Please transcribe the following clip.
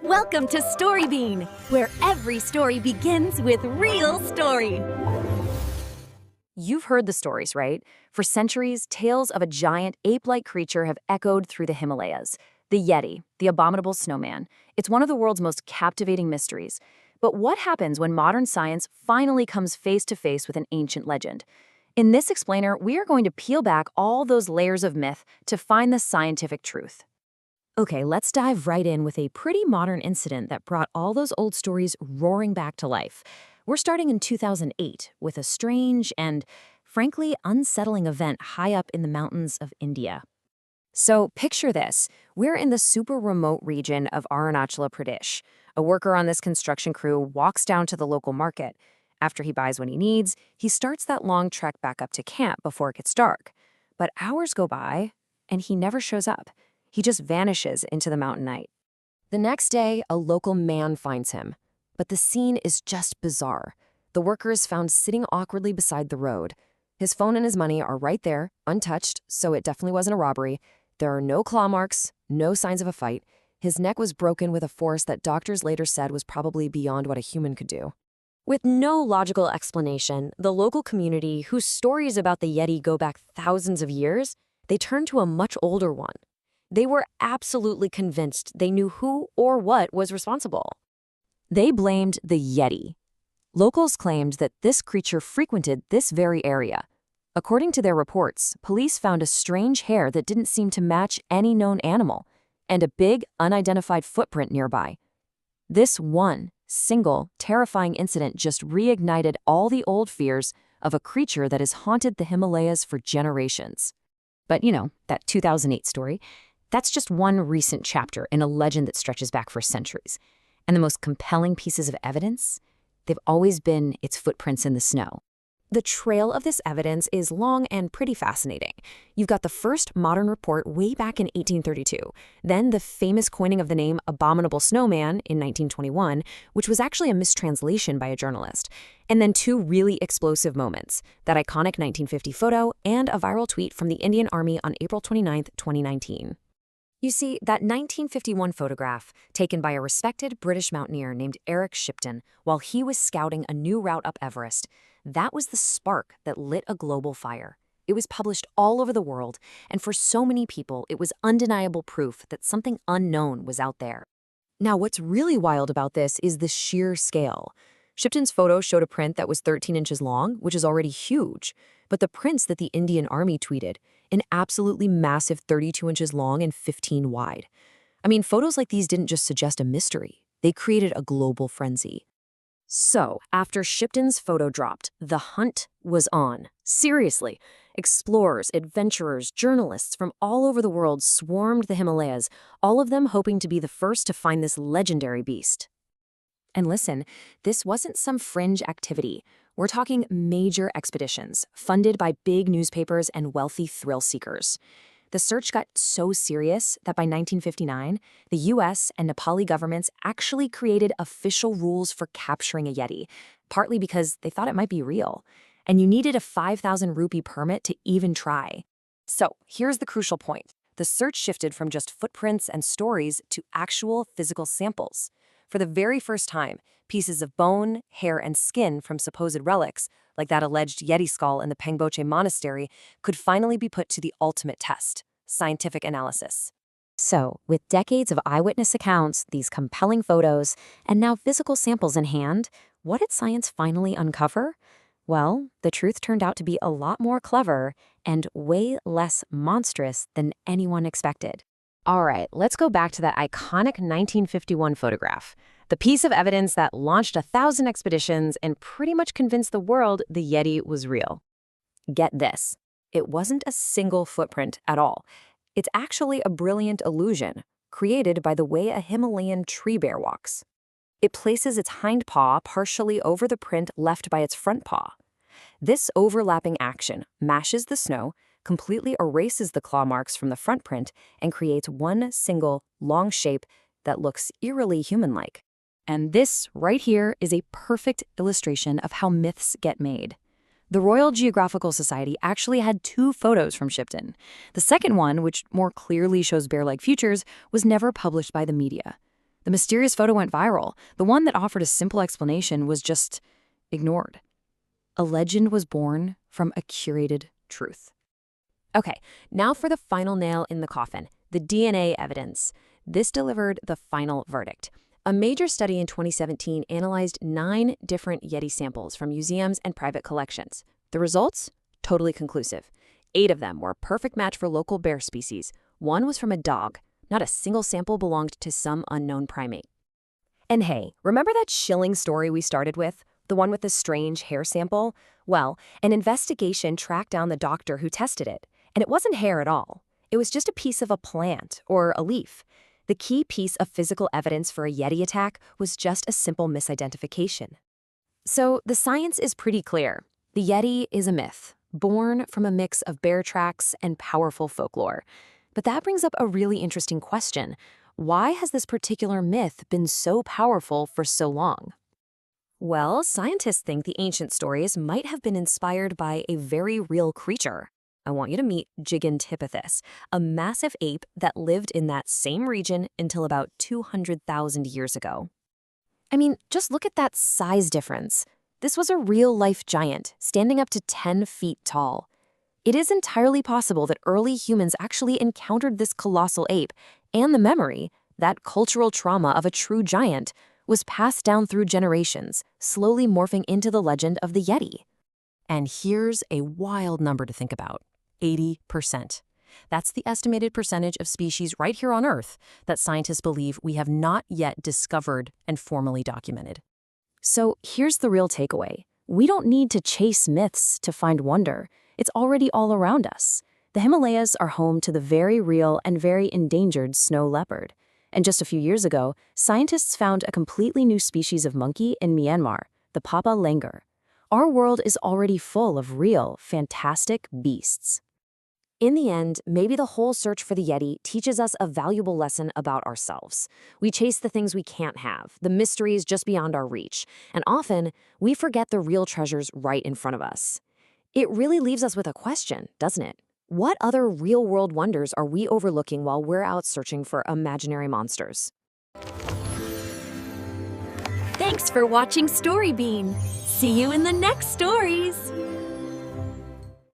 Welcome to Story Bean, where every story begins with real story. You've heard the stories, right? For centuries, tales of a giant ape-like creature have echoed through the Himalayas. The Yeti, the abominable snowman. It's one of the world's most captivating mysteries. But what happens when modern science finally comes face to face with an ancient legend? In this explainer, we are going to peel back all those layers of myth to find the scientific truth. Okay, let's dive right in with a pretty modern incident that brought all those old stories roaring back to life. We're starting in 2008 with a strange and, frankly, unsettling event high up in the mountains of India. So picture this. We're in the super remote region of Arunachala Pradesh. A worker on this construction crew walks down to the local market. After he buys what he needs, he starts that long trek back up to camp before it gets dark. But hours go by, and he never shows up. He just vanishes into the mountain night. The next day, a local man finds him. But the scene is just bizarre. The worker is found sitting awkwardly beside the road. His phone and his money are right there, untouched, so it definitely wasn't a robbery. There are no claw marks, no signs of a fight. His neck was broken with a force that doctors later said was probably beyond what a human could do. With no logical explanation, the local community, whose stories about the Yeti go back thousands of years, they turned to a much older one. They were absolutely convinced they knew who or what was responsible. They blamed the Yeti. Locals claimed that this creature frequented this very area. According to their reports, police found a strange hair that didn't seem to match any known animal, and a big, unidentified footprint nearby. This one, single, terrifying incident just reignited all the old fears of a creature that has haunted the Himalayas for generations. But that 2008 story, that's just one recent chapter in a legend that stretches back for centuries. And the most compelling pieces of evidence? They've always been its footprints in the snow. The trail of this evidence is long and pretty fascinating. You've got the first modern report way back in 1832, then the famous coining of the name Abominable Snowman in 1921, which was actually a mistranslation by a journalist, and then two really explosive moments, that iconic 1950 photo and a viral tweet from the Indian Army on April 29, 2019. You see, that 1951 photograph, taken by a respected British mountaineer named Eric Shipton while he was scouting a new route up Everest, that was the spark that lit a global fire. It was published all over the world, and for so many people, it was undeniable proof that something unknown was out there. Now, what's really wild about this is the sheer scale. Shipton's photo showed a print that was 13 inches long, which is already huge, but the prints that the Indian Army tweeted, an absolutely massive 32 inches long and 15 wide. I mean, photos like these didn't just suggest a mystery. They created a global frenzy. So, after Shipton's photo dropped, the hunt was on. Seriously, explorers, adventurers, journalists from all over the world swarmed the Himalayas, all of them hoping to be the first to find this legendary beast. And listen, this wasn't some fringe activity. We're talking major expeditions, funded by big newspapers and wealthy thrill seekers. The search got so serious that by 1959, the US and Nepali governments actually created official rules for capturing a Yeti, partly because they thought it might be real. And you needed a 5,000 rupee permit to even try. So here's the crucial point. The search shifted from just footprints and stories to actual physical samples. For the very first time, pieces of bone, hair, and skin from supposed relics, like that alleged Yeti skull in the Pangboche Monastery, could finally be put to the ultimate test: scientific analysis. So, with decades of eyewitness accounts, these compelling photos, and now physical samples in hand, what did science finally uncover? Well, the truth turned out to be a lot more clever and way less monstrous than anyone expected. All right, let's go back to that iconic 1951 photograph. The piece of evidence that launched 1,000 expeditions and pretty much convinced the world the Yeti was real. Get this. It wasn't a single footprint at all. It's actually a brilliant illusion created by the way a Himalayan tree bear walks. It places its hind paw partially over the print left by its front paw. This overlapping action mashes the snow, completely erases the claw marks from the front print, and creates one single, long shape that looks eerily human-like. And this, right here, is a perfect illustration of how myths get made. The Royal Geographical Society actually had 2 photos from Shipton. The second one, which more clearly shows bear-like features, was never published by the media. The mysterious photo went viral. The one that offered a simple explanation was just ignored. A legend was born from a curated truth. Okay, now for the final nail in the coffin, the DNA evidence. This delivered the final verdict. A major study in 2017 analyzed 9 different Yeti samples from museums and private collections. The results? Totally conclusive. 8 of them were a perfect match for local bear species. 1 was from a dog. Not a single sample belonged to some unknown primate. And hey, remember that chilling story we started with? The one with the strange hair sample? Well, an investigation tracked down the doctor who tested it. And it wasn't hair at all. It was just a piece of a plant, or a leaf. The key piece of physical evidence for a Yeti attack was just a simple misidentification. So the science is pretty clear. The Yeti is a myth, born from a mix of bear tracks and powerful folklore. But that brings up a really interesting question. Why has this particular myth been so powerful for so long? Well, scientists think the ancient stories might have been inspired by a very real creature. I want you to meet Gigantopithecus, a massive ape that lived in that same region until about 200,000 years ago. I mean, just look at that size difference. This was a real-life giant, standing up to 10 feet tall. It is entirely possible that early humans actually encountered this colossal ape, and the memory, that cultural trauma of a true giant, was passed down through generations, slowly morphing into the legend of the Yeti. And here's a wild number to think about. 80%. That's the estimated percentage of species right here on Earth that scientists believe we have not yet discovered and formally documented. So here's the real takeaway. We don't need to chase myths to find wonder. It's already all around us. The Himalayas are home to the very real and very endangered snow leopard. And just a few years ago, scientists found a completely new species of monkey in Myanmar, the Papa langur. Our world is already full of real, fantastic beasts. In the end, maybe the whole search for the Yeti teaches us a valuable lesson about ourselves. We chase the things we can't have, the mysteries just beyond our reach, and often we forget the real treasures right in front of us. It really leaves us with a question, doesn't it? What other real-world wonders are we overlooking while we're out searching for imaginary monsters? Thanks for watching Story Bean. See you in the next stories.